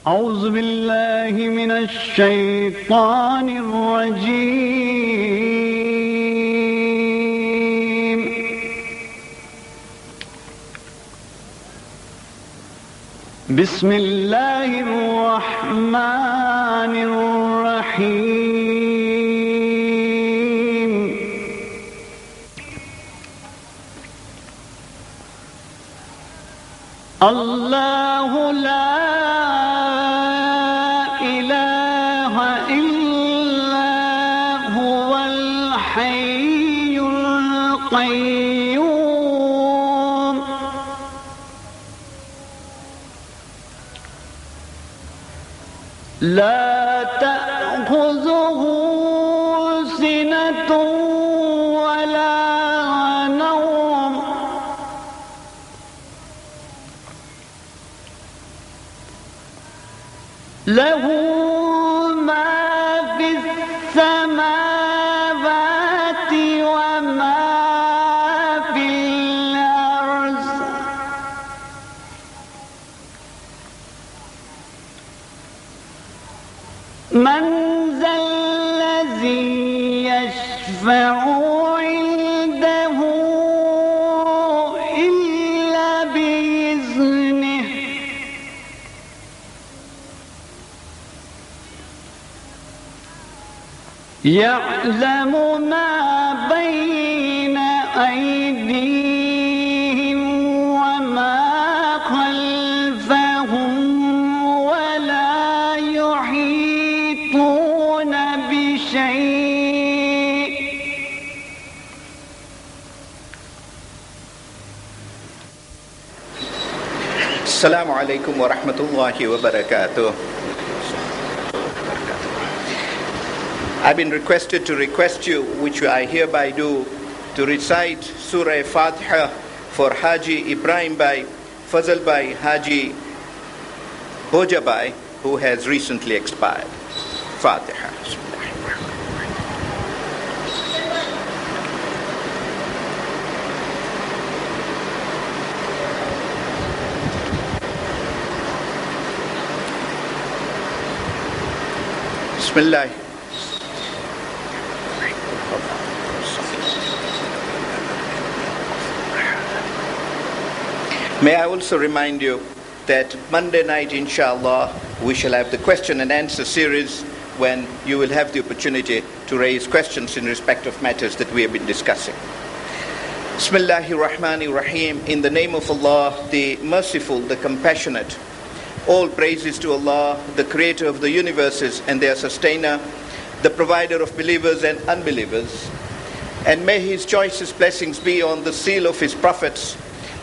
أعوذ بالله من الشيطان الرجيم. بسم الله الرحمن الرحيم. الله لا إله إلا هو الحي القيوم لا تأخذه سنة ولا نوم له ما في السماوات وما في الأرض من ذا الذي يشفع عنده إلا بإذنه يعلم ما بين أيديهم وما خلفهم ولا يحيطون بشيء Assalamu alaikum wa rahmatullahi wa barakatuh. I've been requested to request you, which I hereby do, to recite Surah Fatiha for Haji Ibrahim Bhai, Fazal Bhai, Haji Boja Bhai, who has recently expired. Fatiha. Bismillah. May I also remind you that Monday night, inshallah, we shall have the question and answer series when you will have the opportunity to raise questions in respect of matters that we have been discussing. Bismillahir Rahmanir Rahim. In the name of Allah, the merciful, the compassionate. All praises to Allah, the creator of the universes and their sustainer, the provider of believers and unbelievers. And may his choicest blessings be on the seal of his prophets,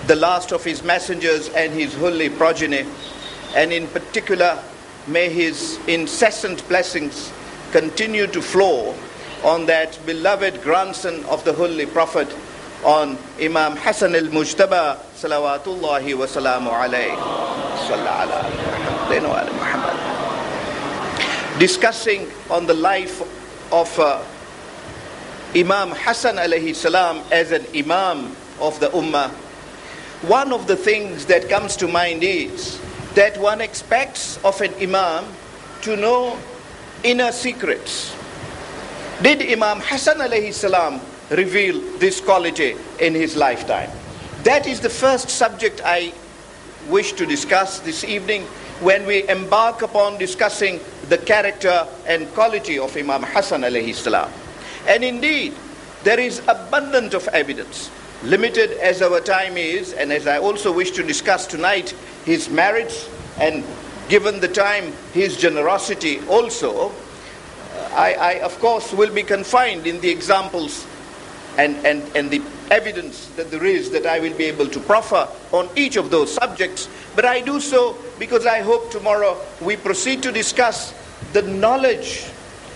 the last of his messengers and his holy progeny. And in particular, may his incessant blessings continue to flow on that beloved grandson of the holy prophet, on Imam Hassan al-Mujtaba, salawatullahi wa salamu alayhi. Discussing on the life of Imam Hassan alayhi salam as an Imam of the Ummah. One of the things that comes to mind is that one expects of an Imam to know inner secrets. Did Imam Hassan alayhi salam reveal this quality in his lifetime? That is the first subject I wish to discuss this evening when we embark upon discussing the character and quality of Imam Hassan alayhi salam. And indeed, there is abundant of evidence. Limited as our time is, and as I also wish to discuss tonight, his merits, and given the time, his generosity also, I of course will be confined in the examples and the evidence that there is that I will be able to proffer on each of those subjects. But I do so because I hope tomorrow we proceed to discuss the knowledge,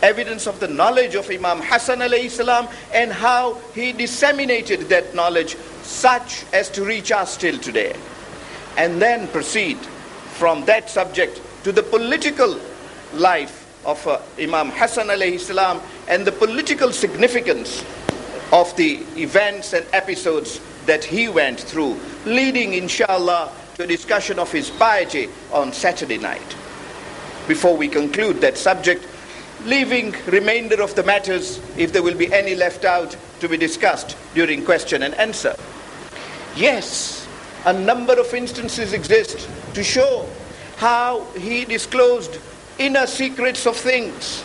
evidence of the knowledge of Imam Hassan alayhi salam, and how he disseminated that knowledge such as to reach us till today. And then proceed from that subject to the political life of Imam Hassan alayhi salam and the political significance of the events and episodes that he went through, leading inshallah to a discussion of his piety on Saturday night. before we conclude that subject, leaving remainder of the matters, if there will be any left out, to be discussed during question and answer. Yes, a number of instances exist to show how he disclosed inner secrets of things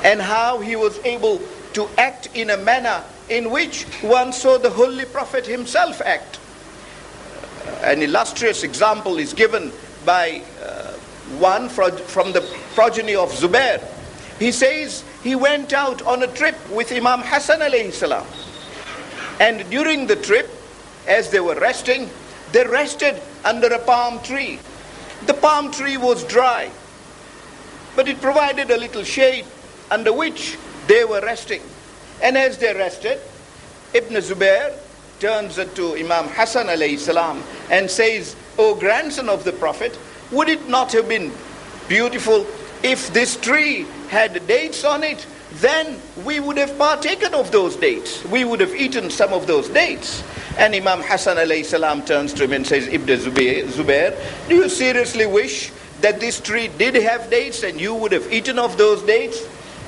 and how he was able to act in a manner in which one saw the Holy Prophet himself act. An illustrious example is given by one from the progeny of Zubair. He says he went out on a trip with Imam Hassan alayhi salam. And during the trip, as they were resting, they rested under a palm tree. The palm tree was dry, but it provided a little shade under which they were resting. And as they rested, Ibn Zubair turns to Imam Hassan alayhi salam and says, "O grandson of the Prophet, would it not have been beautiful if this tree had dates on it? Then we would have partaken of those dates. We would have eaten some of those dates." And Imam Hassan alayhi salam turns to him and says, "Ibn Zubair, do you seriously wish that this tree did have dates and you would have eaten of those dates?"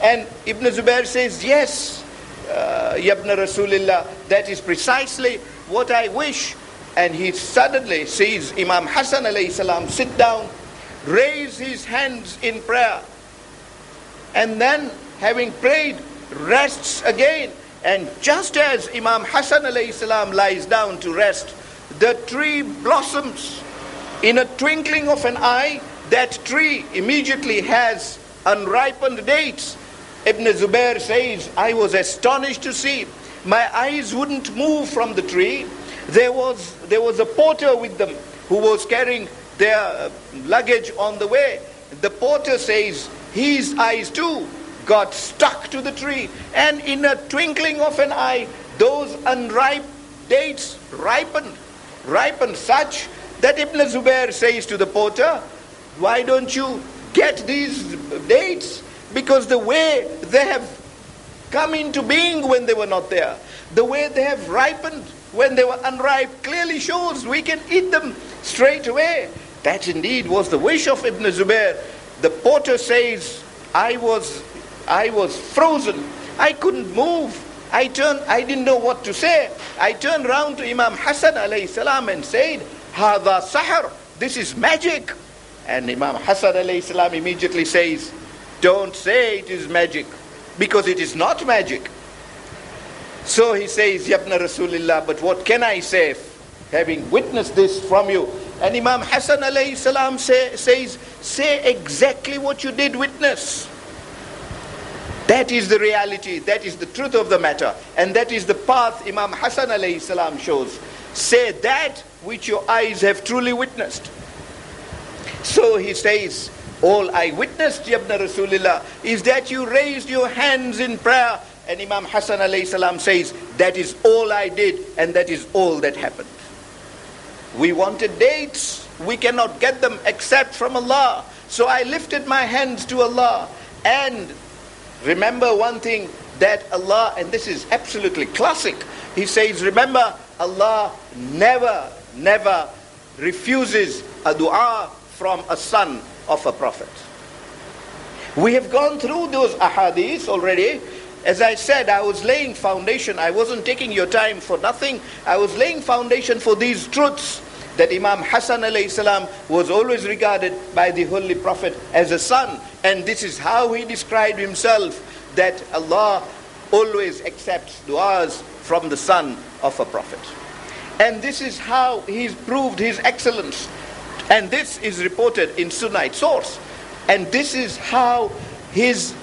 And Ibn Zubair says, "Yes, Yabna Rasulillah, that is precisely what I wish." And he suddenly sees Imam Hassan alayhi salam sit down, raise his hands in prayer, and then, having prayed, rests again. And just as Imam Hassan alayhi salam lies down to rest, the tree blossoms. In a twinkling of an eye, that tree immediately has unripened dates. Ibn Zubair says, "I was astonished to see. My eyes wouldn't move from the tree. There was a porter with them who was carrying their luggage on the way. The porter says his eyes too got stuck to the tree, and in a twinkling of an eye, those unripe dates ripened such that Ibn Zubair says to the porter, "Why don't you get these dates? Because the way they have come into being when they were not there, the way they have ripened when they were unripe, clearly shows we can eat them straight away." That indeed was the wish of Ibn Zubair. The porter says, I was frozen. I couldn't move. I didn't know what to say. I turned round to Imam Hassan alayhi salam and said, "Hadha sahar, this is magic." And Imam Hassan alayhi salam immediately says, "Don't say it is magic, because it is not magic." So he says, "Yabna Rasulillah, but what can I say, having witnessed this from you?" And Imam Hassan alayhi salam says, "Say exactly what you did witness. That is the reality, that is the truth of the matter, and that is the path Imam Hassan alayhi salam shows. Say that which your eyes have truly witnessed." So he says, "All I witnessed, Yabna Rasulillah, is that you raised your hands in prayer." And Imam Hassan alayhi salam says, "That is all I did, and that is all that happened." We wanted dates. We cannot get them except from Allah. So I lifted my hands to Allah. And remember one thing, that Allah, and this is absolutely classic, he says, remember, Allah never refuses a dua from a son of a prophet. We have gone through those ahadith already. As I said, I was laying foundation. I wasn't taking your time for nothing. I was laying foundation for these truths, that Imam Hassan alayhi salam was always regarded by the Holy Prophet as a son. And this is how he described himself, that Allah always accepts du'as from the son of a prophet. And this is how he's proved his excellence. And this is reported in Sunnite source. And this is how his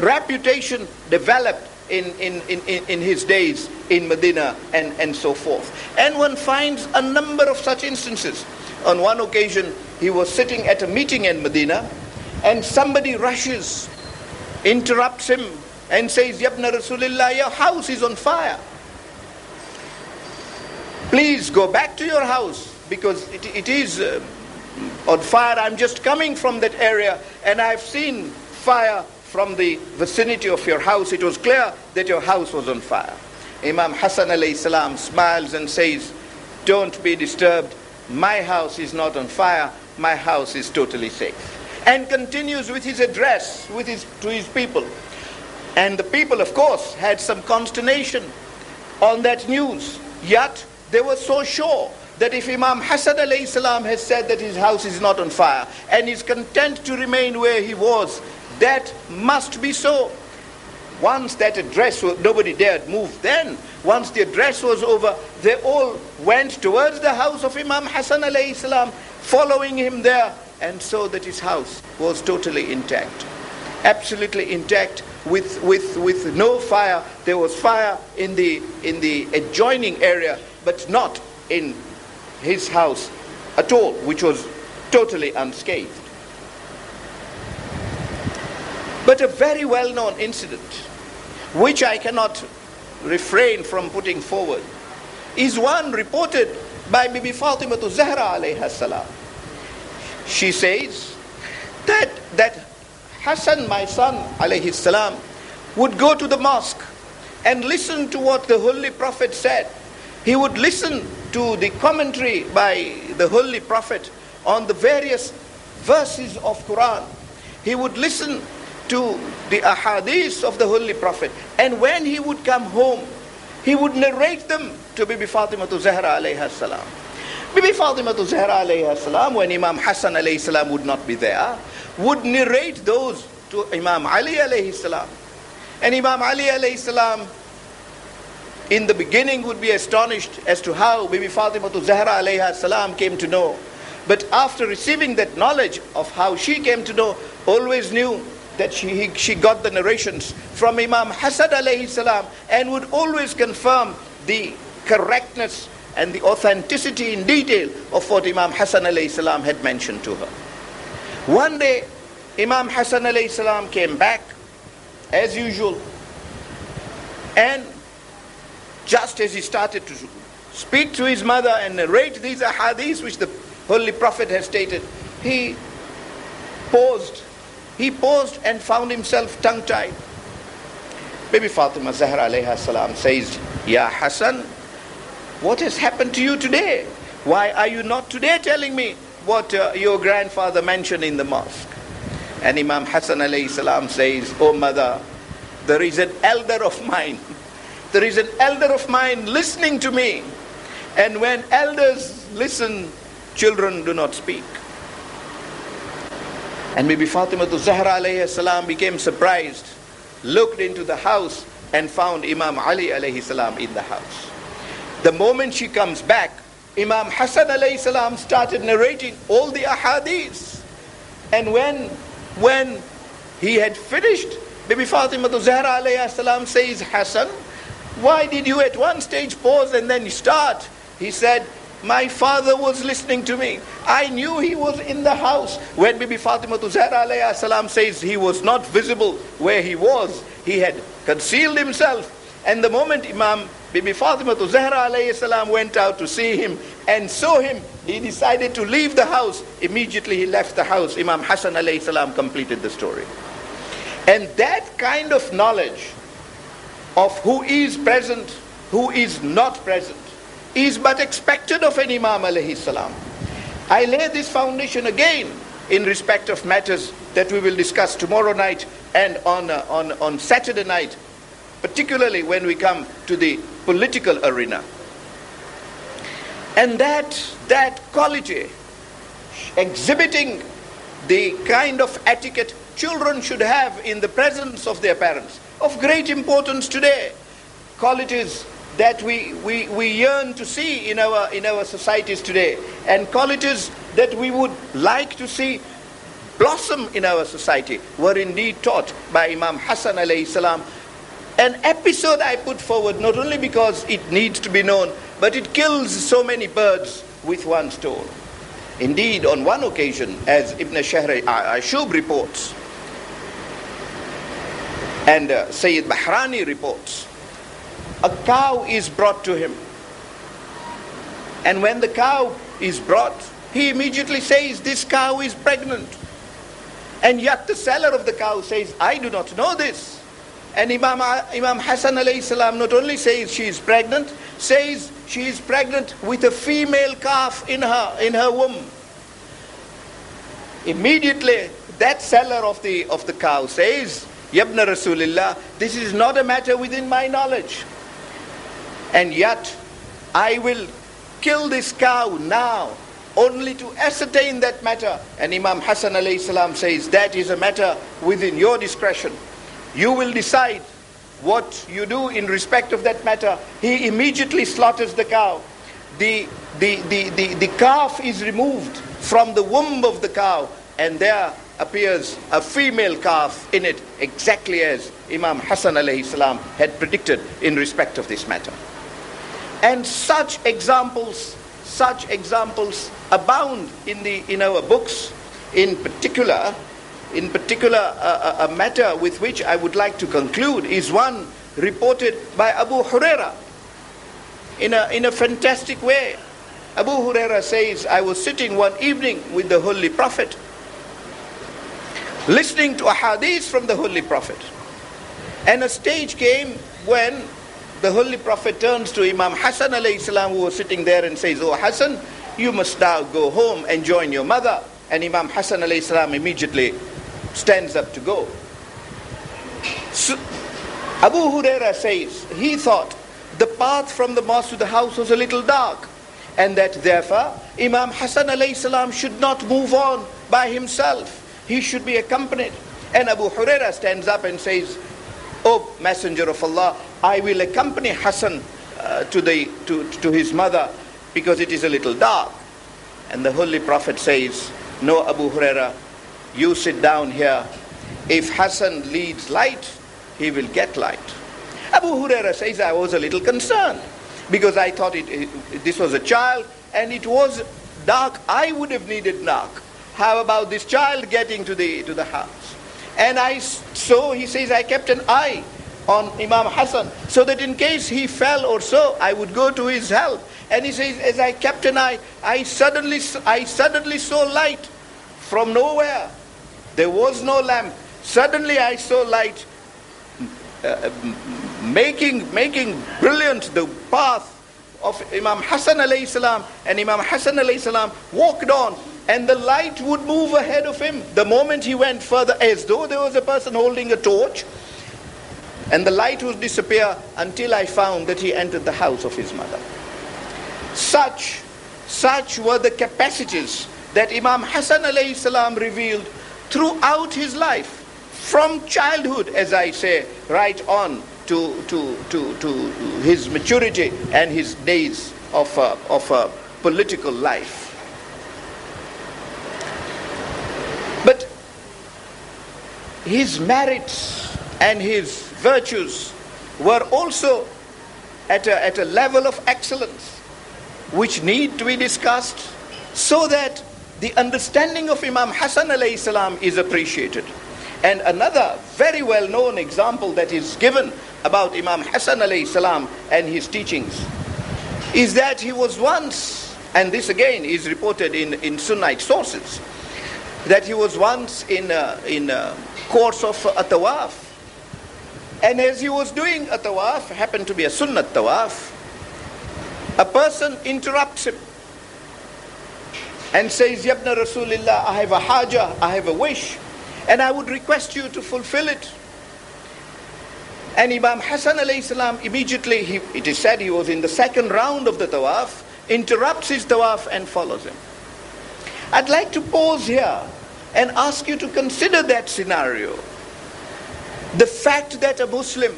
reputation developed in his days in Medina and so forth. And one finds a number of such instances. On one occasion, he was sitting at a meeting in Medina, and somebody rushes, interrupts him, and says, "Yabna Rasulillah, your house is on fire. Please go back to your house, because it is on fire. I'm just coming from that area, and I've seen fire from the vicinity of your house. It was clear that your house was on fire." Imam Hassan alayhi salam smiles and says, "Don't be disturbed. My house is not on fire. My house is totally safe." and continues with his address to his people. And the people, of course, had some consternation on that news. Yet they were so sure that if Imam Hassan alayhi salam has said that his house is not on fire and is content to remain where he was, that must be so. Once that address was, nobody dared move then. Once the address was over, they all went towards the house of Imam Hassan alayhi salam, following him there, and saw that his house was totally intact. Absolutely intact, with no fire. There was fire in the adjoining area, but not in his house at all, which was totally unscathed. But a very well-known incident, which I cannot refrain from putting forward, is one reported by Bibi Fatema Zahra alayha salam. She says that Hassan, my son alayhi salam, would go to the mosque and listen to what the Holy Prophet said. He would listen to the commentary by the Holy Prophet on the various verses of Quran. He would listen to the ahadith of the Holy Prophet. And when he would come home, he would narrate them to Bibi Fatema Zahra alayha salam. Bibi Fatema Zahra alayha salam, when Imam Hassan alayhi salam would not be there, would narrate those to Imam Ali alayhi salam. And Imam Ali alayhi salam, in the beginning, would be astonished as to how Bibi Fatema Zahra alayha salam came to know. But after receiving that knowledge of how she came to know, always knew that she got the narrations from Imam Hassan alayhi salam, and would always confirm the correctness and the authenticity in detail of what Imam Hassan alayhi salam had mentioned to her. One day, Imam Hassan alayhi salam came back as usual, and just as he started to speak to his mother and narrate these ahadith which the Holy Prophet has stated, he paused. He paused and found himself tongue-tied. Bibi Fatema Zahra alayha salam says, Ya Hassan, what has happened to you today? Why are you not today telling me what your grandfather mentioned in the mosque? And Imam Hassan alayhi salam says, Oh mother, there is an elder of mine. There is an elder of mine listening to me. And when elders listen, children do not speak. And Bibi Fatema Zahra alayhi salam became surprised, looked into the house and found Imam Ali alayhi salam in the house. The moment she comes back, Imam Hassan alayhi salam started narrating all the ahadith. And when he had finished, Bibi Fatema Zahra alayhi salam says, Hassan, why did you at one stage pause and then start? He said, my father was listening to me. I knew he was in the house. When Bibi Fatema Zahra alayhi salam says he was not visible where he was, he had concealed himself. And the moment Bibi Fatema Zahra alayhi salam went out to see him and saw him, he decided to leave the house. Immediately he left the house. Imam Hassan alayhi salam completed the story. And that kind of knowledge of who is present, who is not present, is but expected of an Imam alayhi salam. I lay this foundation again in respect of matters that we will discuss tomorrow night and on Saturday night, particularly when we come to the political arena. And that quality, exhibiting the kind of etiquette children should have in the presence of their parents, of great importance today. Qualities that we yearn to see in our societies today, and qualities that we would like to see blossom in our society, were indeed taught by Imam Hassan alayhi salam. An episode I put forward not only because it needs to be known, but it kills so many birds with one stone. Indeed, on one occasion, as Ibn Shahr Ashub reports, and Sayyid Bahrani reports, a cow is brought to him. And when the cow is brought, he immediately says, this cow is pregnant. And yet the seller of the cow says, I do not know this. And Imam Hassan alayhi salam not only says she is pregnant, says she is pregnant with a female calf in her womb. Immediately that seller of the cow says, Yabna Rasulillah, this is not a matter within my knowledge. And yet, I will kill this cow now, only to ascertain that matter. And Imam Hassan alayhi salam says, that is a matter within your discretion. You will decide what you do in respect of that matter. He immediately slaughters the cow. The calf is removed from the womb of the cow, and there appears a female calf in it, exactly as Imam Hassan alayhi salam had predicted in respect of this matter. And such examples abound in our books. In particular, a matter with which I would like to conclude is one reported by Abu Huraira in a fantastic way. Abu Huraira says, I was sitting one evening with the Holy Prophet, listening to a hadith from the Holy Prophet. And a stage came when the Holy Prophet turns to Imam Hassan alayhi salam, who was sitting there, and says, "Oh Hassan, you must now go home and join your mother." And Imam Hassan alayhi salam immediately stands up to go. So, Abu Huraira says, he thought the path from the mosque to the house was a little dark, and that therefore Imam Hassan alayhi salam should not move on by himself. He should be accompanied. And Abu Huraira stands up and says, "O Messenger of Allah, I will accompany Hassan to his mother, because it is a little dark." And the Holy Prophet says, "No, Abu Huraira, you sit down here. If Hassan leads light, he will get light." Abu Huraira says, I was a little concerned, because I thought this was a child, and it was dark. I would have needed dark. How about this child getting to the house? And so he says, I kept an eye on Imam Hassan, so that in case he fell or so, I would go to his help. And he says, as I kept an eye, I suddenly saw light from nowhere. There was no lamp. Suddenly I saw light making brilliant the path of Imam Hassan alayhi salam. And Imam Hassan alayhi salam walked on, and the light would move ahead of him the moment he went further, as though there was a person holding a torch. And the light would disappear until I found that he entered the house of his mother. Such were the capacities that Imam Hassan alayhi salam revealed throughout his life, from childhood, as I say, right on to his maturity and his days of political life. But his merits and his virtues were also at a level of excellence which need to be discussed, so that the understanding of Imam Hassan alayhi salam is appreciated. And another very well-known example that is given about Imam Hassan alayhi salam and his teachings is that he was once, and this again is reported in Sunnite sources, that he was once in a course of a tawaf. And as he was doing a tawaf, happened to be a sunnat tawaf, a person interrupts him and says, "Yabna Rasulillah, I have a haja, I have a wish, and I would request you to fulfill it." And Imam Hassan alayhi salam immediately, it is said he was in the second round of the tawaf, interrupts his tawaf and follows him. I'd like to pause here and ask you to consider that scenario. The fact that a Muslim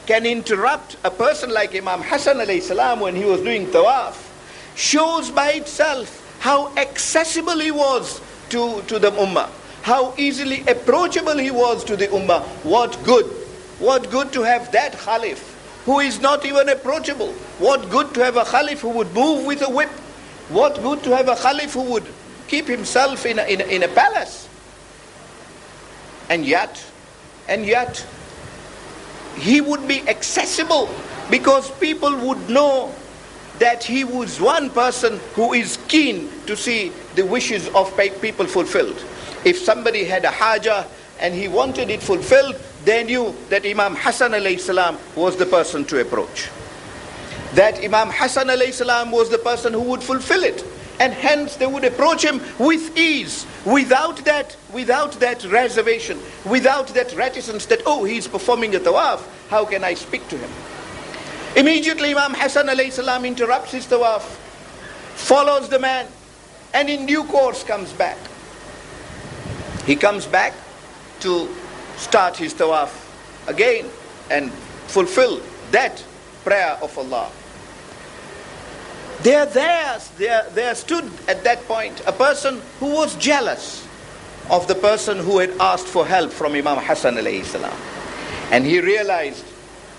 can interrupt a person like Imam Hassan alayhi salam when he was doing tawaf shows by itself how accessible he was to the ummah, how easily approachable he was to the ummah. What good to have that Khalif who is not even approachable. What good to have a Khalif who would move with a whip. What good to have a Khalif who would keep himself in a palace. And yet he would be accessible, because people would know that he was one person who is keen to see the wishes of people fulfilled. If somebody had a haja and he wanted it fulfilled, they knew that Imam Hassan alayhi salam was the person to approach. That Imam Hassan alayhi salam was the person who would fulfill it. And hence they would approach him with ease, without that reservation, without that reticence that, oh, he's performing a tawaf, how can I speak to him? Immediately Imam Hassan alayhi salam interrupts his tawaf, follows the man, and in due course comes back. He comes back to start his tawaf again and fulfill that prayer of Allah. There stood at that point a person who was jealous of the person who had asked for help from Imam Hassan alayhi salam. And he realized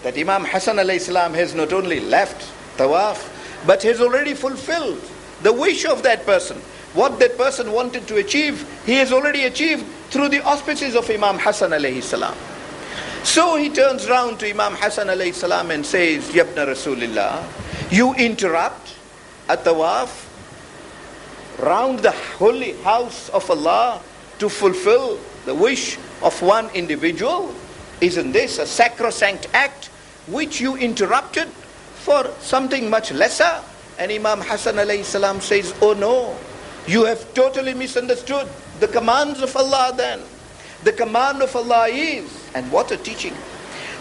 that Imam Hassan alayhi salam has not only left tawaf, but has already fulfilled the wish of that person. What that person wanted to achieve, he has already achieved through the auspices of Imam Hassan alayhi salam. So he turns round to Imam Hassan alayhi salam and says, Yabna Rasulillah, you interrupt a tawaf round the holy house of Allah to fulfill the wish of one individual? Isn't this a sacrosanct act which you interrupted for something much lesser? And Imam Hassan alayhi salam says, oh no, you have totally misunderstood the commands of Allah then. The command of Allah is, and what a teaching,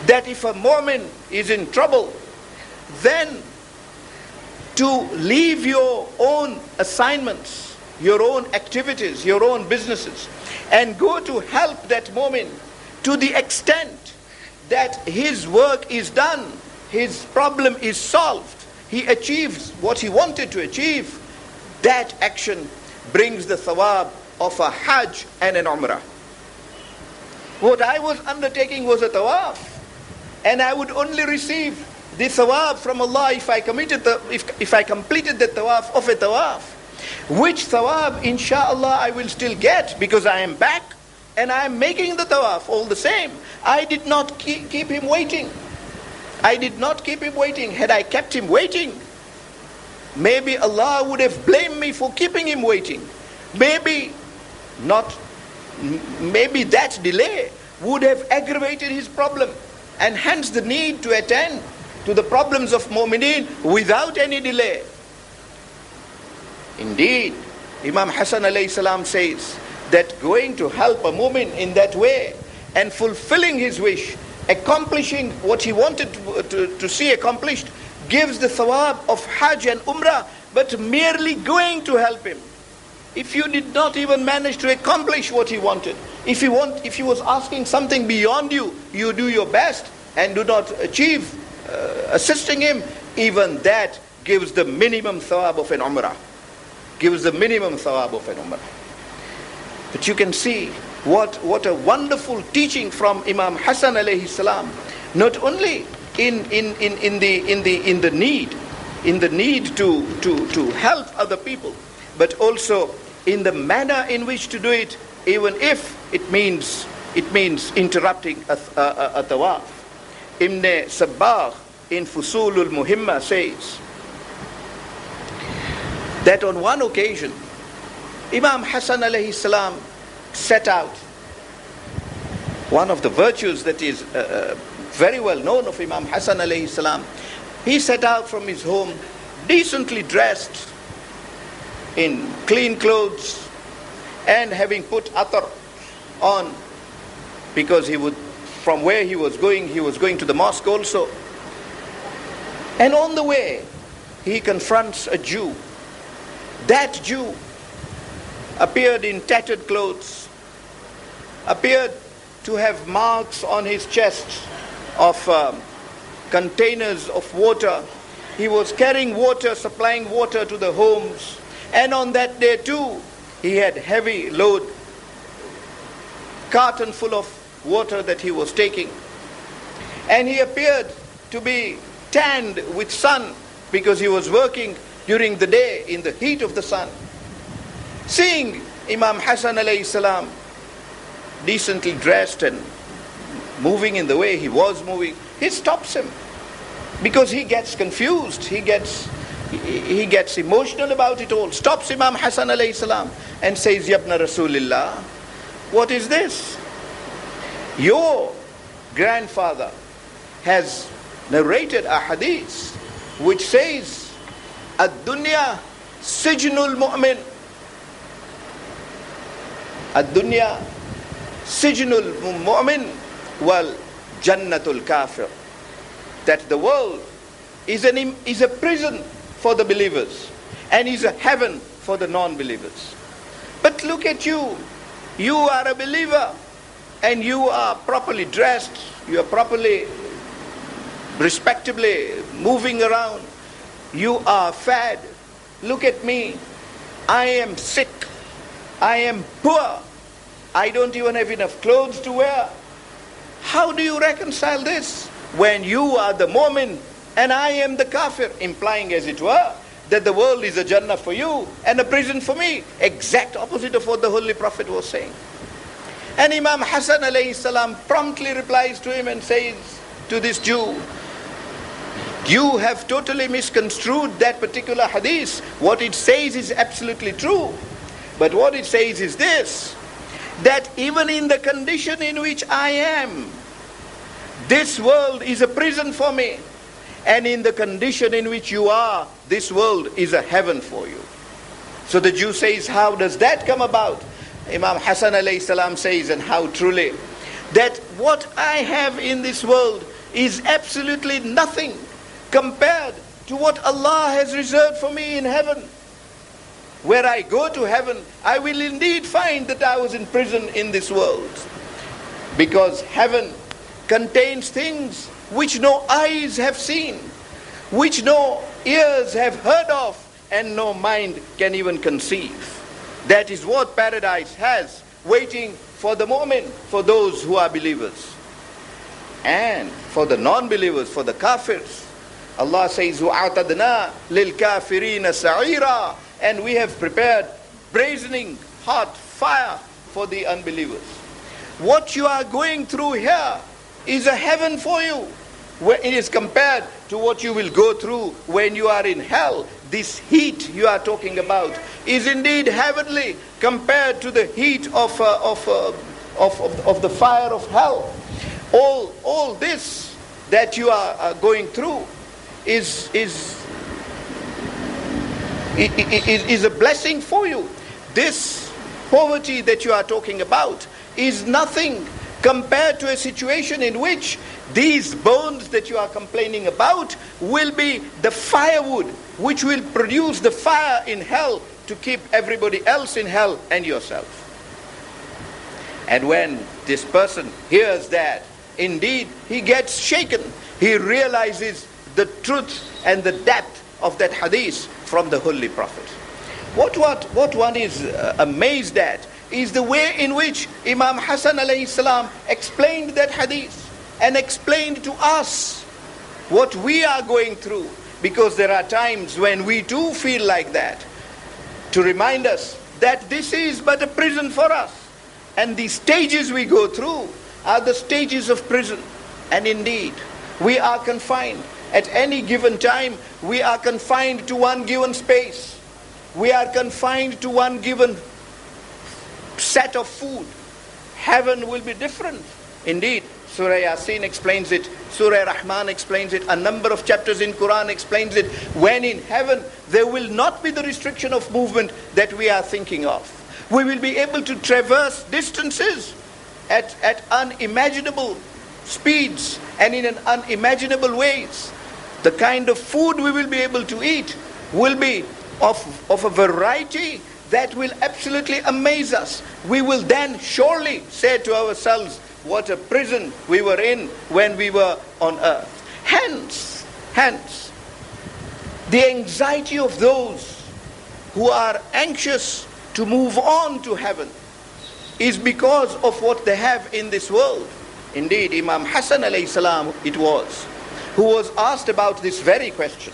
that if a mu'min is in trouble, then to leave your own assignments, your own activities, your own businesses, and go to help that mu'min to the extent that his work is done, his problem is solved, he achieves what he wanted to achieve, that action brings the thawab of a hajj and an umrah. What I was undertaking was a tawaf, and I would only receive the thawab from Allah if I completed the tawaf of a tawaf. Which thawab, inshallah, I will still get because I am back and I am making the tawaf all the same. I did not keep him waiting. I did not keep him waiting. Had I kept him waiting, maybe Allah would have blamed me for keeping him waiting. Maybe that delay would have aggravated his problem, and hence the need to attend to the problems of mu'mineen without any delay. Indeed, Imam Hassan alayhi salam says that going to help a mu'min in that way and fulfilling his wish, accomplishing what he wanted to see accomplished, gives the thawab of hajj and umrah. But merely going to help him, if you did not even manage to accomplish what he wanted, if he was asking something beyond you, you do your best and do not achieve assisting him, even that gives the minimum thawab of an umrah. Gives the minimum thawab of an umrah. But you can see what a wonderful teaching from Imam Hassan alayhi salam. Not only in the need to help other people, but also in the manner in which to do it, even if it means interrupting a tawaf. Ibn Sabbagh in Fusulul Muhimma says that on one occasion Imam Hassan alayhi salam set out. One of the virtues that is very well known of Imam Hassan alayhi salam, he set out from his home decently dressed in clean clothes and having put atar on, because from where he was going to the mosque also. And on the way he confronts a Jew. That Jew appeared in tattered clothes, appeared to have marks on his chest of containers of water. He was carrying water, supplying water to the homes. And on that day too, he had heavy load, carton full of water that he was taking. And he appeared to be tanned with sun because he was working during the day in the heat of the sun. Seeing Imam Hassan alayhi salam decently dressed and moving in the way he was moving, he stops him because he gets confused, he gets emotional about it all. Stops Imam Hassan alayhi salam and says, Yabna Rasulillah, what is this? Your grandfather has narrated a hadith which says, Ad-dunya Sijnul Mu'min. Ad-dunya Sijnul Mu'min wal Jannatul Kafir. That the world is a prison for the believers and is a heaven for the non-believers. But look at you. You are a believer and you are properly dressed. You are properly, respectably moving around. You are fed. Look at me. I am sick. I am poor. I don't even have enough clothes to wear. How do you reconcile this when you are the mu'min and I am the kafir, implying as it were that the world is a Jannah for you and a prison for me? Exact opposite of what the Holy Prophet was saying. And Imam Hassan alayhi salam promptly replies to him and says to this Jew, you have totally misconstrued that particular hadith. What it says is absolutely true. But what it says is this, that even in the condition in which I am, this world is a prison for me. And in the condition in which you are, this world is a heaven for you. So the Jew says, how does that come about? Imam Hassan alayhi salam says, and how truly, that what I have in this world is absolutely nothing compared to what Allah has reserved for me in heaven. Where I go to heaven, I will indeed find that I was in prison in this world. Because heaven contains things which no eyes have seen, which no ears have heard of, and no mind can even conceive. That is what paradise has, waiting for the mu'min, for those who are believers. And for the non-believers, for the kafirs, Allah says, وَأَعْتَدْنَا لِلْكَافِرِينَ سَعِيرًا, and we have prepared brazening hot fire for the unbelievers. What you are going through here is a heaven for you. Where it is compared to what you will go through when you are in hell. This heat you are talking about is indeed heavenly compared to the heat of the fire of hell. All this that you are going through is a blessing for you. This poverty that you are talking about is nothing compared to a situation in which these bones that you are complaining about will be the firewood which will produce the fire in hell to keep everybody else in hell and yourself. And when this person hears that, indeed he gets shaken. He realizes the truth and the depth of that hadith from the Holy Prophet. What one is amazed at is the way in which Imam Hassan alayhi salam explained that hadith and explained to us what we are going through, because there are times when we too feel like that, to remind us that this is but a prison for us, and the stages we go through are the stages of prison. And indeed we are confined at any given time. We are confined to one given space. We are confined to one given set of food. Heaven will be different. Indeed, Surah Yasin explains it, Surah Rahman explains it, a number of chapters in Quran explains it. When in heaven there will not be the restriction of movement that we are thinking of. We will be able to traverse distances at unimaginable speeds and in an unimaginable ways. The kind of food we will be able to eat will be of a variety that will absolutely amaze us. We will then surely say to ourselves, what a prison we were in when we were on earth. Hence, the anxiety of those who are anxious to move on to heaven is because of what they have in this world. Indeed, Imam Hassan alayhi salam it was, who was asked about this very question.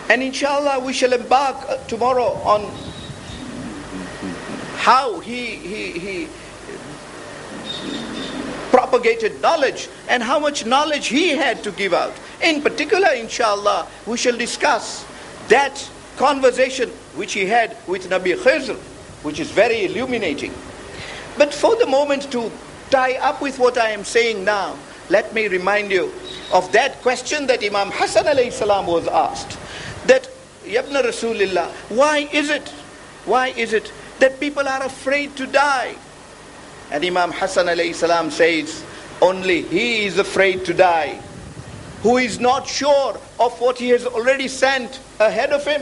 And inshallah we shall embark tomorrow on how he propagated knowledge and how much knowledge he had to give out. In particular, inshallah, we shall discuss that conversation which he had with Nabi Khizr, which is very illuminating. But for the moment, to tie up with what I am saying now, let me remind you of that question that Imam Hassan alayhi salam was asked. That Yabna Rasulillah, why is it that people are afraid to die? And Imam Hassan alayhi salam says, only he is afraid to die who is not sure of what he has already sent ahead of him.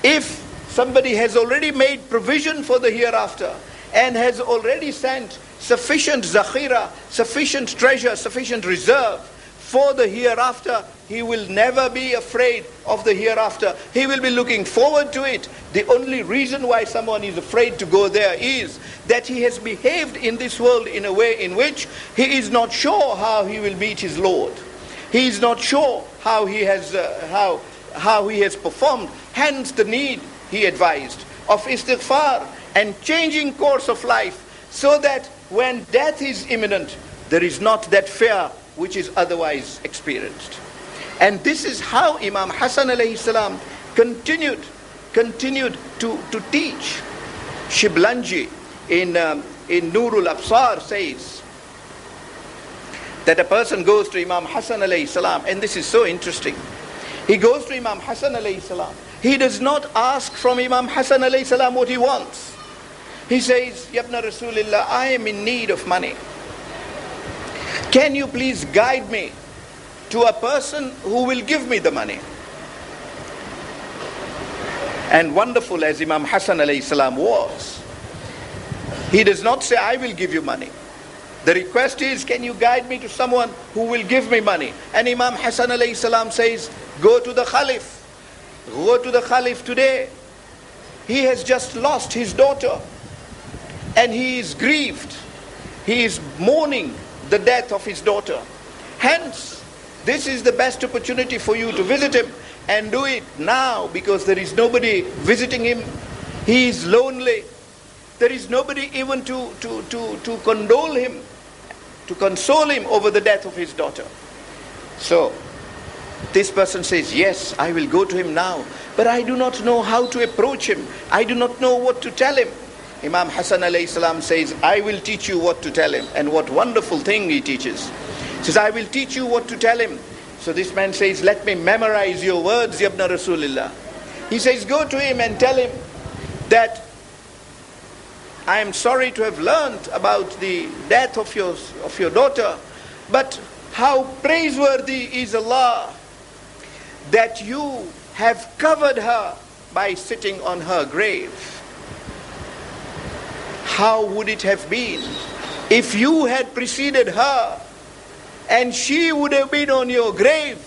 If somebody has already made provision for the hereafter and has already sent sufficient zakhira, sufficient treasure, sufficient reserve for the hereafter, he will never be afraid of the hereafter. He will be looking forward to it. The only reason why someone is afraid to go there is that he has behaved in this world in a way in which he is not sure how he will meet his Lord. He is not sure how he has performed. Hence the need, he advised, of istighfar and changing course of life, so that when death is imminent, there is not that fear which is otherwise experienced. And this is how Imam Hassan alayhi salam continued to teach. Shiblanji in Nurul Absar says that a person goes to Imam Hassan alayhi salam, and this is so interesting. He goes to Imam Hassan alayhi salam. He does not ask from Imam Hassan alayhi salam what he wants. He says, Yabna Rasulillah, I am in need of money. Can you please guide me to a person who will give me the money? And wonderful as Imam Hassan alayhi salam was, he does not say, I will give you money. The request is, can you guide me to someone who will give me money? And Imam Hassan alayhi salam says, go to the Khalif. Go to the Khalif today. He has just lost his daughter and he is grieved. He is mourning the death of his daughter. Hence, this is the best opportunity for you to visit him, and do it now, because there is nobody visiting him. He is lonely. There is nobody even to condole him, to console him over the death of his daughter. So this person says, yes, I will go to him now, but I do not know how to approach him. I do not know what to tell him. Imam Hassan alayhi salam says, I will teach you what to tell him. And what wonderful thing he teaches. He says, I will teach you what to tell him. So this man says, let me memorize your words, Yabna Rasulillah. He says, go to him and tell him that I am sorry to have learnt about the death of your daughter, but how praiseworthy is Allah that you have covered her by sitting on her grave. How would it have been if you had preceded her and she would have been on your grave?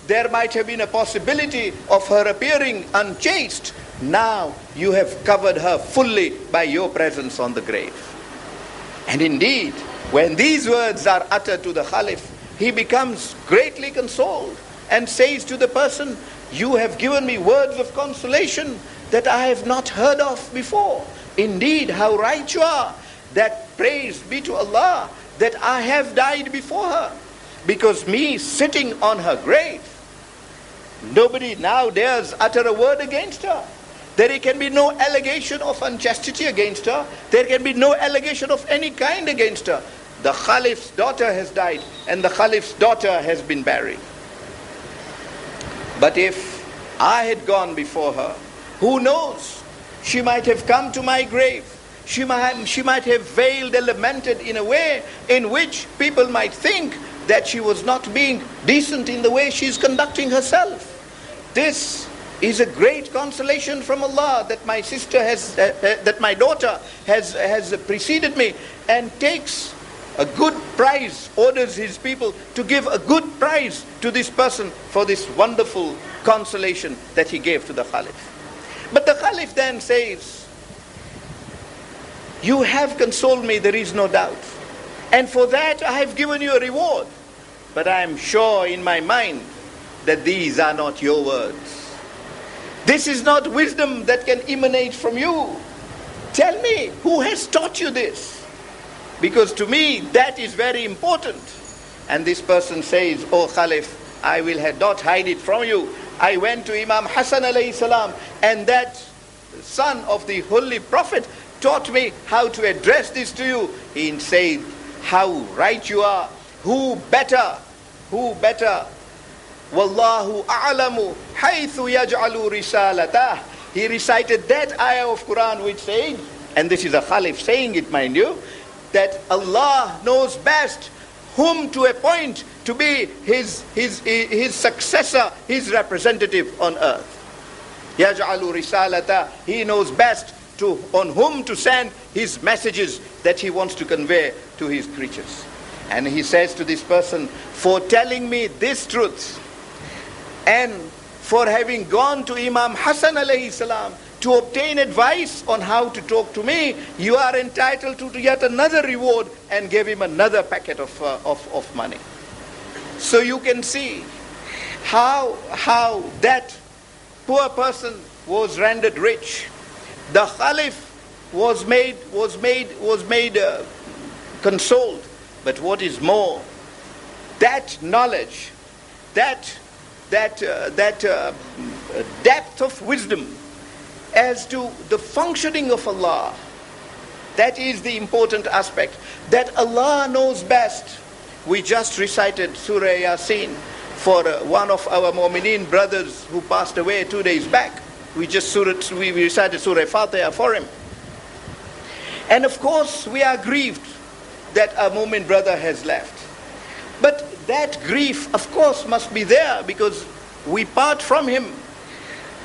There might have been a possibility of her appearing unchaste. Now you have covered her fully by your presence on the grave. And indeed, when these words are uttered to the Khalif, he becomes greatly consoled and says to the person, you have given me words of consolation that I have not heard of before. Indeed, how right you are, that praise be to Allah that I have died before her. Because me sitting on her grave, nobody now dares utter a word against her. There can be no allegation of unchastity against her. There can be no allegation of any kind against her. The Khalif's daughter has died and the Khalif's daughter has been buried. But if I had gone before her, who knows? She might have come to my grave. She might have wailed and lamented in a way in which people might think that she was not being decent in the way she is conducting herself. This is a great consolation from Allah that my sister that my daughter has preceded me, and takes a good prize, orders his people to give a good prize to this person for this wonderful consolation that he gave to the Khalif. But the Khalif then says, you have consoled me, there is no doubt. And for that I have given you a reward. But I am sure in my mind that these are not your words. This is not wisdom that can emanate from you. Tell me, who has taught you this? Because to me, that is very important. And this person says, oh Khalif, I will not hide it from you. I went to Imam Hassan alayhi salam, and that son of the Holy Prophet taught me how to address this to you. He said, how right you are. Who better Wallahu a'lamu haythu yaj'alu risalatah. He recited that ayah of Quran which says, and this is a Khalif saying it, mind you, that Allah knows best whom to appoint to be his successor, his representative on earth. Yaj'alu risalata. He knows best on whom to send his messages that he wants to convey to his creatures. And he says to this person, for telling me this truth and for having gone to Imam Hassan alayhi salam to obtain advice on how to talk to me, you are entitled to yet another reward, and gave him another packet of money. So you can see how that poor person was rendered rich. The Khalif was made consoled. But what is more, that knowledge, that depth of wisdom as to the functioning of Allah, that is the important aspect, that Allah knows best. We just recited Surah Yasin for one of our Mu'mineen brothers who passed away 2 days back. We recited Surah Fatema for him. And of course we are grieved that a Mu'min brother has left. But that grief of course must be there because we part from him.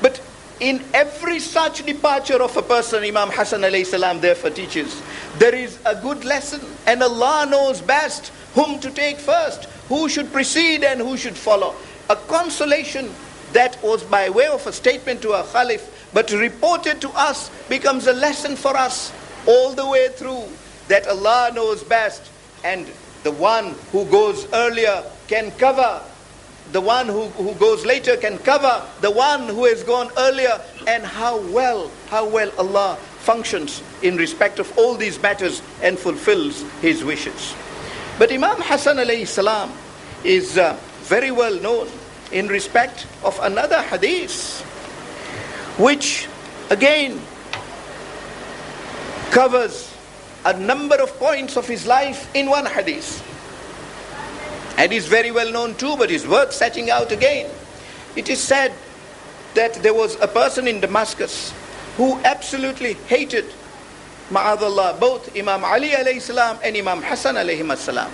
But in every such departure of a person, Imam Hassan alayhi salam therefore teaches, there is a good lesson, and Allah knows best whom to take first, who should precede and who should follow. A consolation that was by way of a statement to a Khalif, but reported to us becomes a lesson for us all the way through, that Allah knows best, and the one who goes earlier can cover, the one who goes later can cover the one who has gone earlier, and how well Allah functions in respect of all these matters and fulfills his wishes. But Imam Hassan alayhi salam is very well known in respect of another hadith, which again covers a number of points of his life in one hadith. And is very well known too, but is worth setting out again. It is said that there was a person in Damascus who absolutely hated, ma'adallah, both Imam Ali alayhi salam and Imam Hassan alayhi salam.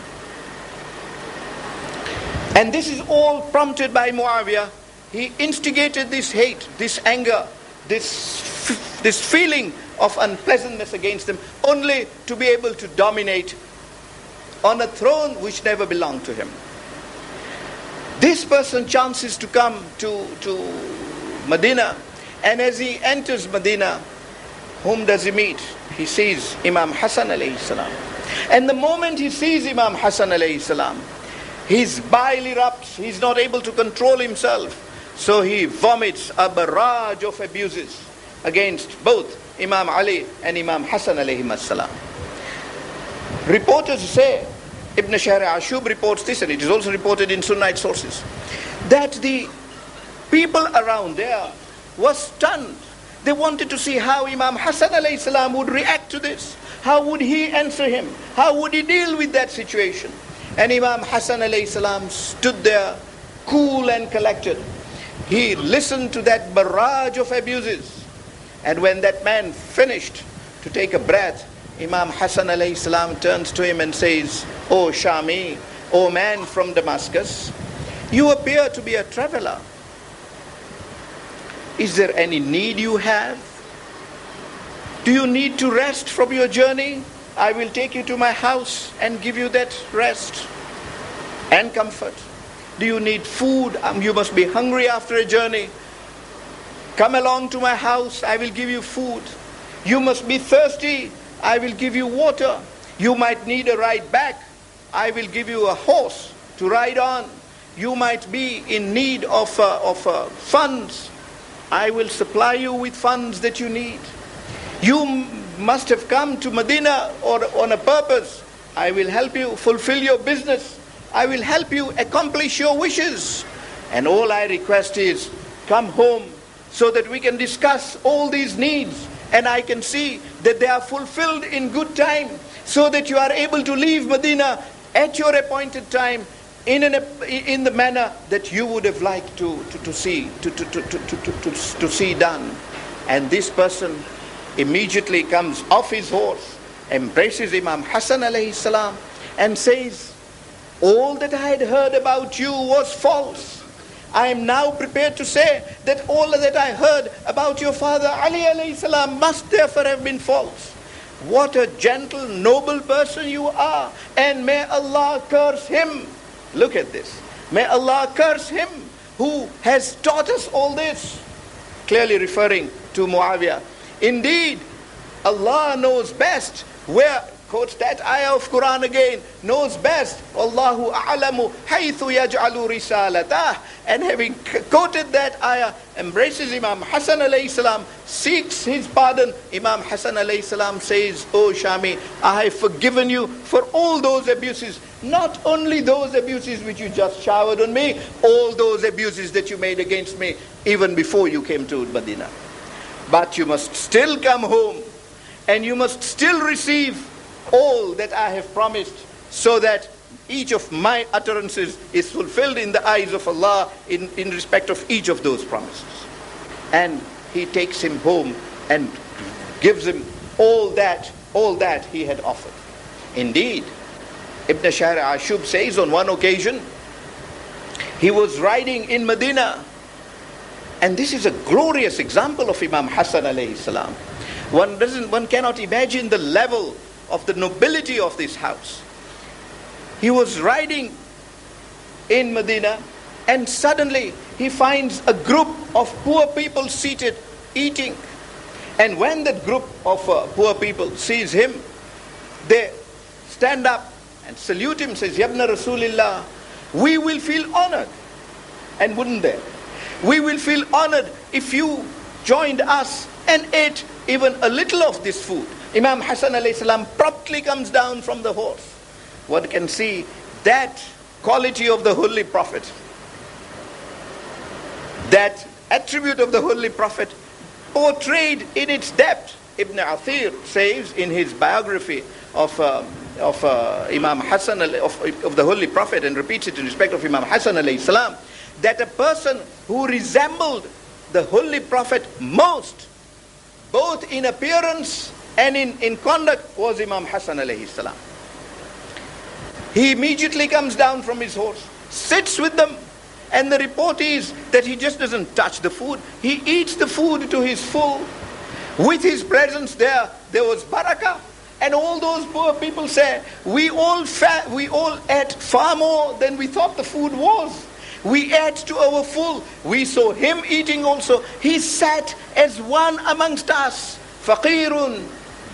And this is all prompted by Muawiyah. He instigated this hate, this anger, this feeling of unpleasantness against them, only to be able to dominate on a throne which never belonged to him. This person chances to come to Medina, and as he enters Medina, whom does he meet? He sees Imam Hassan alayhi salam. And the moment he sees Imam Hassan alayhi salam, his bile erupts, he's not able to control himself. So he vomits a barrage of abuses against both Imam Ali and Imam Hassan alayhi salam. Reporters say, Ibn Shahr Ashub reports this, and it is also reported in Sunnite sources, that the people around there were stunned. They wanted to see how Imam Hassan alayhi salam would react to this. How would he answer him? How would he deal with that situation? And Imam Hassan alayhi salam stood there cool and collected. He listened to that barrage of abuses. And when that man finished to take a breath, Imam Hassan alayhi salam turns to him and says, "O Shami, O man from Damascus, you appear to be a traveler. Is there any need you have? Do you need to rest from your journey? I will take you to my house and give you that rest and comfort. Do you need food? You must be hungry after a journey. Come along to my house, I will give you food. You must be thirsty, I will give you water. You might need a ride back, I will give you a horse to ride on. You might be in need of funds, I will supply you with funds that you need. You must have come to Medina or on a purpose, I will help you fulfill your business. I will help you accomplish your wishes. And all I request is, come home so that we can discuss all these needs, and I can see that they are fulfilled in good time, so that you are able to leave Medina at your appointed time in the manner that you would have liked to see done. And this person immediately comes off his horse, embraces Imam Hassan alayhi salam, and says, all that I had heard about you was false. I am now prepared to say that all that I heard about your father Ali alayhi salam must therefore have been false. What a gentle, noble person you are, and may Allah curse him. Look at this. May Allah curse him who has taught us all this. Clearly referring to Muawiyah. Indeed, Allah knows best, where quotes that ayah of Quran again, knows best. Allahu a'lamu haythu yaj'alu risalatah. And having quoted that ayah, embraces Imam Hassan alayhi salam, seeks his pardon. Imam Hassan alayhi salam says, "Oh Shami, I have forgiven you for all those abuses. Not only those abuses which you just showered on me, all those abuses that you made against me even before you came to Medina. But you must still come home, and you must still receive all that I have promised, so that each of my utterances is fulfilled in the eyes of Allah in respect of each of those promises." And he takes him home and gives him all that he had offered. Indeed, Ibn Shahr Ashub says on one occasion, he was riding in Medina, and this is a glorious example of Imam Hassan alayhi salam. One cannot imagine the level of the nobility of this house. He was riding in Medina, and suddenly he finds a group of poor people seated eating. And when that group of poor people sees him, they stand up and salute him, says, "Yabna Rasulillah, we will feel honored." And wouldn't they? We will feel honored if you joined us and ate even a little of this food. Imam Hassan alayhi salam promptly comes down from the horse. One can see that quality of the Holy Prophet, that attribute of the Holy Prophet portrayed in its depth. Ibn Athir says in his biography of Imam Hassan, of the Holy Prophet, and repeats it in respect of Imam Hassan alayhi salam, that a person who resembled the Holy Prophet most, both in appearance and in conduct, was Imam Hassan alayhi salam. He immediately comes down from his horse, sits with them, and the report is that he just doesn't touch the food. He eats the food to his full. With his presence there was barakah. And all those poor people say, we all ate far more than we thought the food was. We ate to our full. We saw him eating also. He sat as one amongst us. Faqirun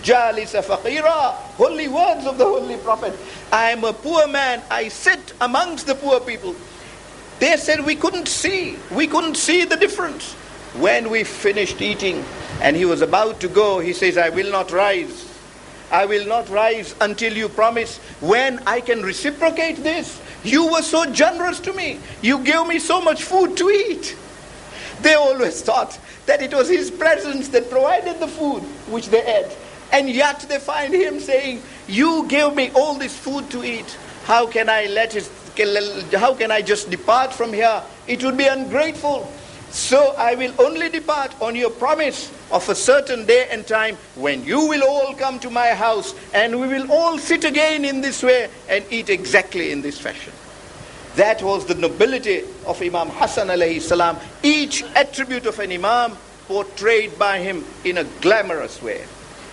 jalisa faqira. Holy words of the Holy Prophet. I am a poor man. I sit amongst the poor people. They said we couldn't see the difference. When we finished eating and he was about to go, he says, I will not rise. I will not rise until you promise when I can reciprocate this. You were so generous to me. You gave me so much food to eat. They always thought that it was his presence that provided the food which they ate. And yet they find him saying, you gave me all this food to eat. How can I just depart from here? It would be ungrateful. So I will only depart on your promise of a certain day and time when you will all come to my house and we will all sit again in this way and eat exactly in this fashion. That was the nobility of Imam Hassan alayhi salam. Each attribute of an Imam portrayed by him in a glamorous way.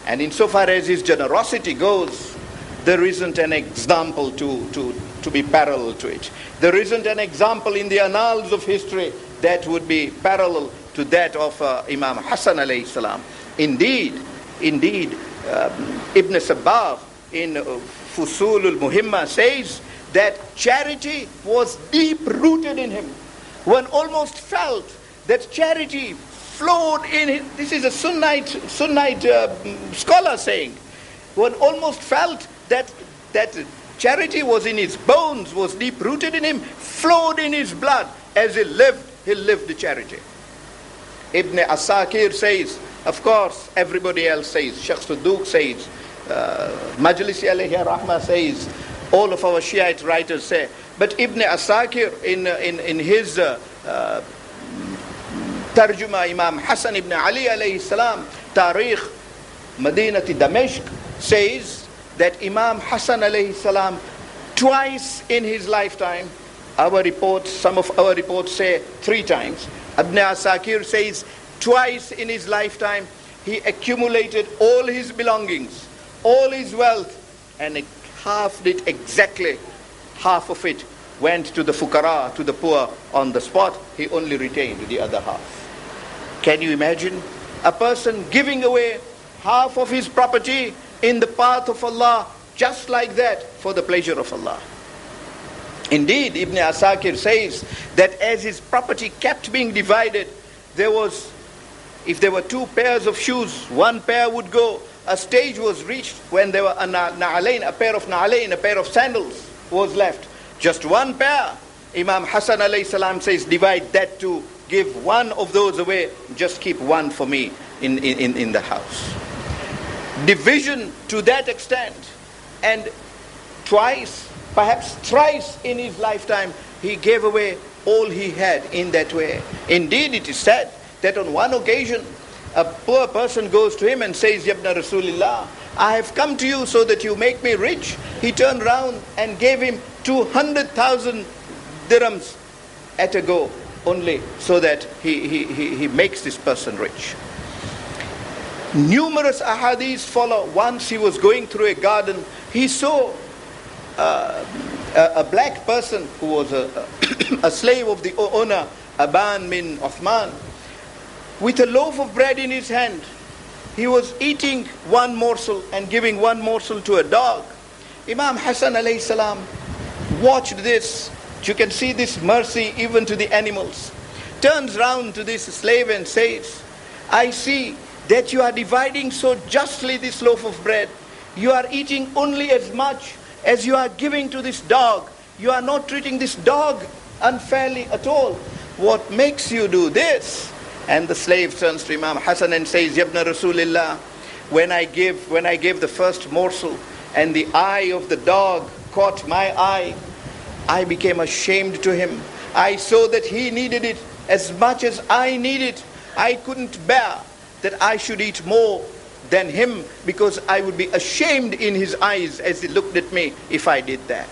And insofar as his generosity goes, there isn't an example to be parallel to it. There isn't an example in the annals of history that would be parallel to that of Imam Hassan alayhi salam. Indeed, Ibn Sabbagh in Fusul al-Muhimma says that charity was deep-rooted in him. One almost felt that charity flowed in him. This is a Sunnite scholar saying. One almost felt that charity was in his bones, was deep-rooted in him, flowed in his blood. As he lived the charity. Ibn Asakir says, of course, everybody else says, Shaykh Sudduk says, Majlisi alayhi rahmah says, all of our Shiite writers say, But Ibn Asakir in his Tarjuma, Imam Hassan ibn Ali alayhi salam, Tarikh Madinati Damashq, says that Imam Hassan alayhi salam twice in his lifetime, some of our reports say 3 times. Ibn Asakir says twice in his lifetime he accumulated all his belongings, all his wealth, and half it exactly, half of it went to the fukara, to the poor on the spot. He only retained the other half. Can you imagine a person giving away half of his property in the path of Allah just like that for the pleasure of Allah? Indeed, Ibn Asakir says that as his property kept being divided, if there were 2 pairs of shoes, 1 pair would go. A stage was reached when there were a pair of na'alain, a pair of sandals was left. Just 1 pair. Imam Hassan alayhi salam says, divide that too. Give 1 of those away. Just keep 1 for me in the house. Division to that extent. And twice, perhaps thrice in his lifetime, he gave away all he had in that way. Indeed, it is said that on one occasion, a poor person goes to him and says, Yabna Rasulillah, I have come to you so that you make me rich. He turned round and gave him 200,000 dirhams at a go, only so that he makes this person rich. Numerous ahadith follow. Once he was going through a garden, he saw a black person who was a slave of the owner, Aban bin Uthman, with a loaf of bread in his hand. He was eating 1 morsel and giving 1 morsel to a dog. Imam Hassan alayhi salam watched this. You can see this mercy even to the animals. Turns round to this slave and says, I see that you are dividing so justly this loaf of bread. You are eating only as much as you are giving to this dog. You are not treating this dog unfairly at all. What makes you do this? And the slave turns to Imam Hassan and says, Yabna Rasulillah, when I gave the first morsel and the eye of the dog caught my eye, I became ashamed to him. I saw that he needed it as much as I need it. I couldn't bear that I should eat more than him, because I would be ashamed in his eyes as he looked at me if I did that.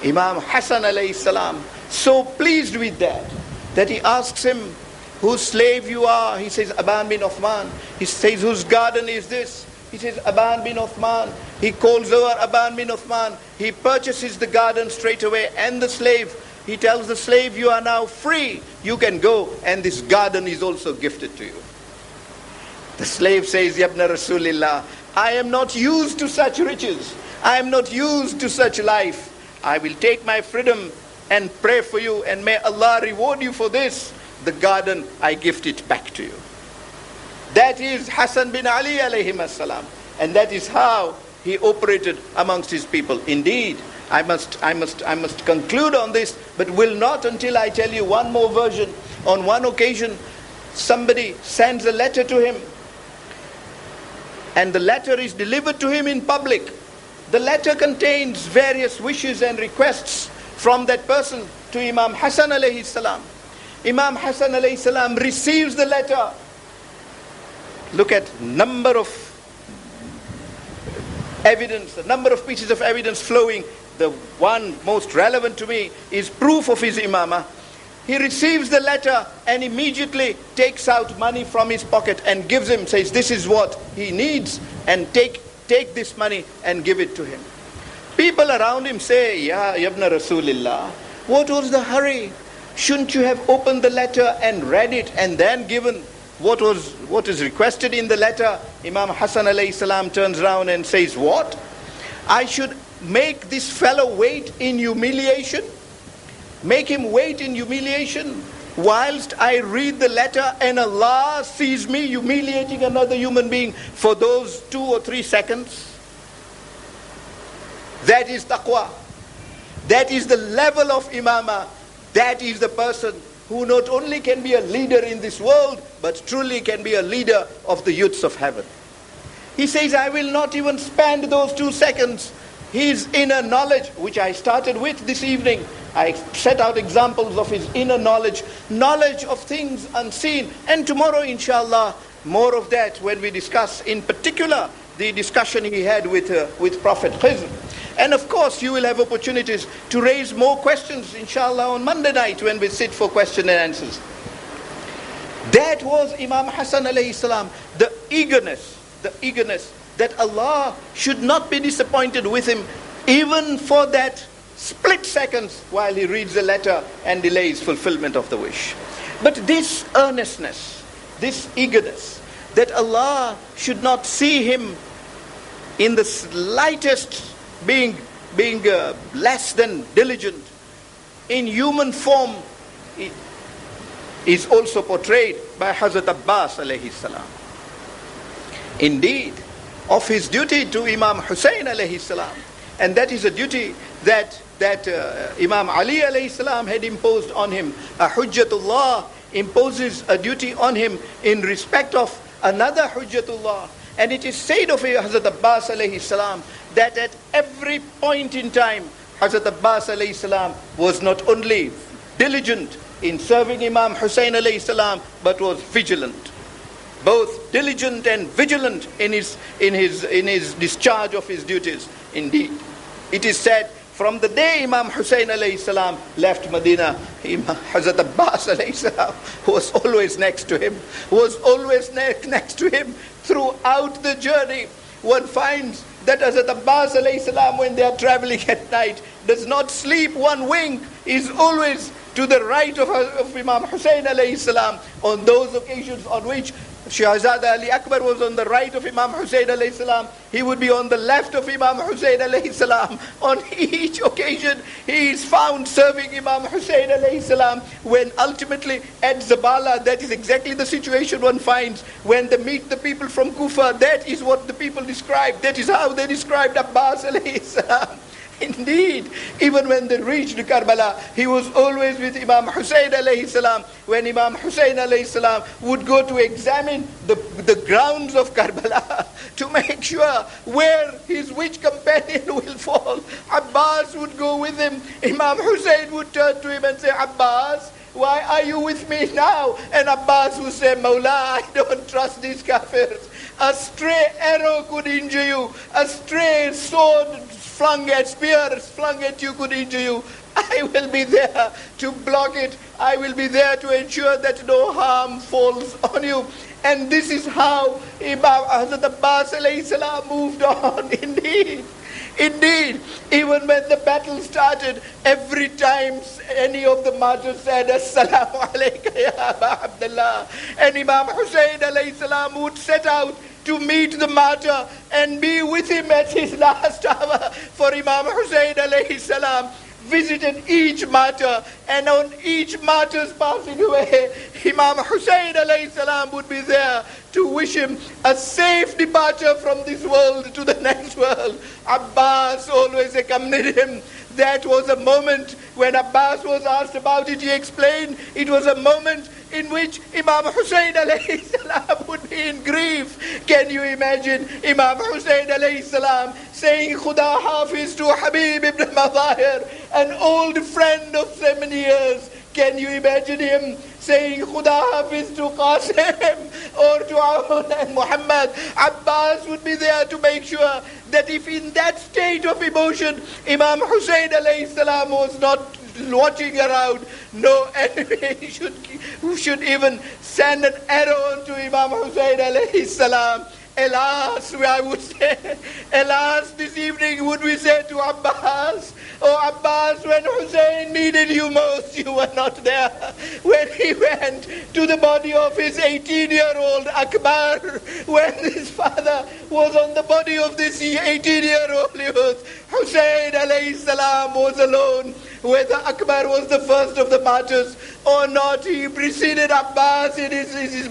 Imam Hassan alayhi salam, so pleased with that he asks him, whose slave you are? He says, Aban bin Uthman. He says, whose garden is this? He says, Aban bin Uthman. He calls over Aban bin Uthman. He purchases the garden straight away and the slave. He tells the slave, you are now free. You can go, and this garden is also gifted to you. The slave says, Yabna Rasulillah, I am not used to such riches. I am not used to such life. I will take my freedom and pray for you, and may Allah reward you for this. The garden, I gift it back to you. That is Hassan bin Ali alayhim as-salam. And that is how he operated amongst his people. Indeed, I must conclude on this, but will not until I tell you one more version. On one occasion, somebody sends a letter to him, and the letter is delivered to him in public. The letter contains various wishes and requests from that person to Imam Hassan alayhi salam. Imam Hassan alayhi salam receives the letter. Look at number of evidence, the number of pieces of evidence flowing. The one most relevant to me is proof of his imamah. He receives the letter and immediately takes out money from his pocket and gives him, says this is what he needs, and take this money and give it to him. People around him say, Ya Yabna Rasulillah, what was the hurry? Shouldn't you have opened the letter and read it and then given what is requested in the letter? Imam Hassan alayhi salam turns around and says, what? I should make this fellow wait in humiliation? Make him wait in humiliation whilst I read the letter and Allah sees me humiliating another human being for those 2 or 3 seconds? That is taqwa. That is the level of imamah. That is the person who not only can be a leader in this world, but truly can be a leader of the youths of heaven. He says, I will not even spend those 2 seconds his inner knowledge, which I started with this evening. I set out examples of his inner knowledge, knowledge of things unseen. And tomorrow, inshallah, more of that when we discuss, in particular, the discussion he had with Prophet Khizr. And of course, you will have opportunities to raise more questions, inshallah, on Monday night when we sit for question and answers. That was Imam Hassan alayhi salam, the eagerness that Allah should not be disappointed with him, even for that split seconds while he reads the letter and delays fulfillment of the wish. But this earnestness, this eagerness, that Allah should not see him in the slightest being less than diligent in human form, is also portrayed by Hazrat Abbas alayhi salam. Indeed, of his duty to Imam Hussein alayhi salam, and that is a duty that Imam Ali alayhi salam had imposed on him. A Hujjatullah imposes a duty on him in respect of another Hujjatullah. And it is said of Hazrat Abbas alayhi salam that at every point in time, Hazrat Abbas alayhi salam was not only diligent in serving Imam Hussein alayhi salam, but was vigilant. Both diligent and vigilant in his discharge of his duties. Indeed, it is said from the day Imam Hussein alayhi salam left Medina, Hazrat Abbas alayhi salam was always next to him, throughout the journey. One finds that Hazrat Abbas alayhi salam, when they are traveling at night, does not sleep one wink, is always to the right of Imam Hussein alayhi salam. On those occasions on which Shahzada Ali Akbar was on the right of Imam Hussein alayhi salam, he would be on the left of Imam Hussein alayhi salam. On each occasion he is found serving Imam Hussein alayhi salam. When ultimately at Zabala, that is exactly the situation one finds when they meet the people from Kufa. That is what the people describe. That is how they described Abbas alayhi salam. Indeed, even when they reached Karbala, he was always with Imam Hussein alayhi salam. When Imam Hussein alayhi salam would go to examine the grounds of Karbala to make sure where which companion will fall, Abbas would go with him. Imam Hussein would turn to him and say, Abbas, why are you with me now? And Abbas would say, Mawla, I don't trust these kafirs. A stray arrow could injure you. A stray sword spears flung at you could injure you. I will be there to block it. I will be there to ensure that no harm falls on you. And this is how Imam Hazrat Abbas alayhi salam moved on. Indeed, even when the battle started, every time any of the martyrs said, Assalamu alayka ya Aba Abdullah, and Imam Hussein alayhi salam would set out to meet the martyr and be with him at his last hour. For Imam Hussein alayhi salam visited each martyr, and on each martyr's passing away, Imam Hussein alayhi salam would be there to wish him a safe departure from this world to the next world. Abbas always accompanied him. That was a moment when Abbas was asked about it. He explained it was a moment in which Imam Hussein alayhi salam would be in grief. Can you imagine Imam Hussein alayhi salam saying Khuda Hafiz to Habib ibn Mazahir, an old friend of 7 years? Can you imagine him saying Khuda Hafiz to Qasim or to Aun and Muhammad? Abbas would be there to make sure that if in that state of emotion Imam Hussein alayhi salam was not watching around, no enemy should even send an arrow onto Imam Hussein alayhi salam. Alas, I would say, alas, this evening would we say to Abbas, oh Abbas, when Hussein needed you most, you were not there. When he went to the body of his 18-year-old Akbar, when his father was on the body of this 18-year-old youth, Hussein alayhi salam was alone. Whether Akbar was the first of the martyrs or not, he preceded Abbas in his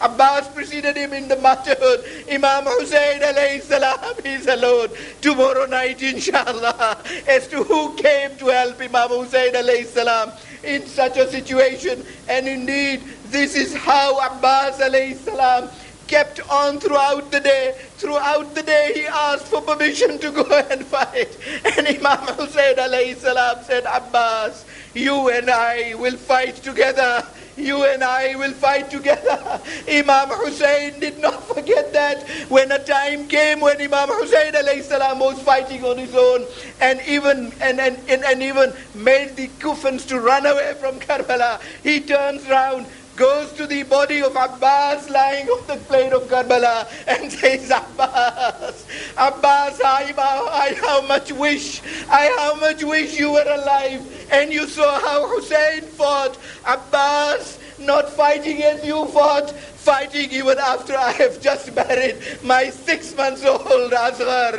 Abbas preceded him in the martyrhood. Imam Hussein alayhi salam is alone. Tomorrow night, inshallah, as to who came to help Imam Hussein alayhi salam in such a situation. And indeed, this is how Abbas alayhi salam kept on throughout the day. Throughout the day he asked for permission to go and fight. And Imam Hussain alayhi salam said, Abbas, you and I will fight together. You and I will fight together. Imam Hussain did not forget that when a time came when Imam Hussain alayhi salam was fighting on his own and even made the Kufans to run away from Karbala. He turns round, goes to the body of Abbas lying on the plain of Karbala and says, Abbas, I how much wish you were alive and you saw how Hussein fought. Abbas, not fighting as you fought, fighting even after I have just married my 6 months old Asghar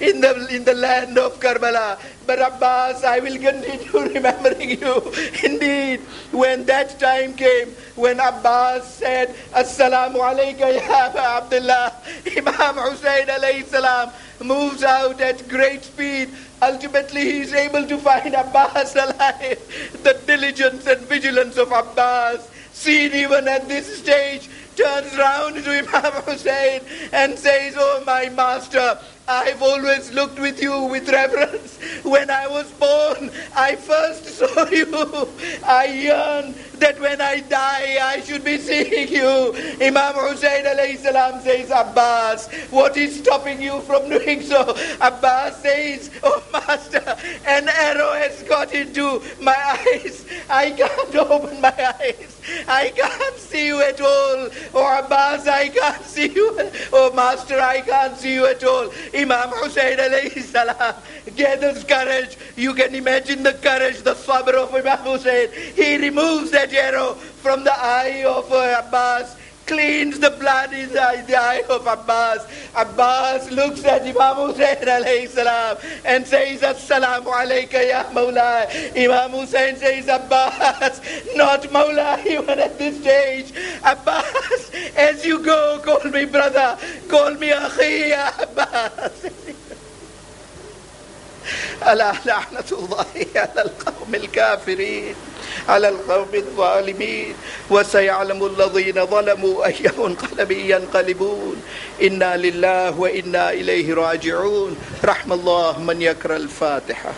in the land of Karbala. But Abbas, I will continue remembering you. Indeed, when that time came, when Abbas said, Assalamu alayka ya Aba Abdullah, Imam Hussain alayhi salam moves out at great speed. Ultimately, he is able to find Abbas alive. The diligence and vigilance of Abbas, seen even at this stage, turns round to Imam Hussain and says, Oh my master, I've always looked with you with reverence. When I was born, I first saw you. I yearn that when I die, I should be seeing you. Imam Hussain alayhi salam says, Abbas, what is stopping you from doing so? Abbas says, Oh master, an arrow has got into my eyes. I can't open my eyes. I can't see you at all. Oh Abbas, I can't see you. Oh master, I can't see you at all. Imam Hussain alayhi salam gathers courage. You can imagine the courage, the sabr of Imam Hussain. He removes that arrow from the eye of Abbas, cleans the blood in the eye of Abbas. Abbas looks at Imam Hussain alayhi salam and says, Assalamu alayka ya Mawla. Imam Hussain says, Abbas, not Mawla even at this stage. Abbas, as you go, call me brother, call me akhi ya Abbas. ألا لعنة الله على القوم الكافرين على القوم الظالمين وسيعلم الذين ظلموا أي منقلب ينقلبون إنا لله وإنا إليه راجعون رحم الله من يقرأ الفاتحة.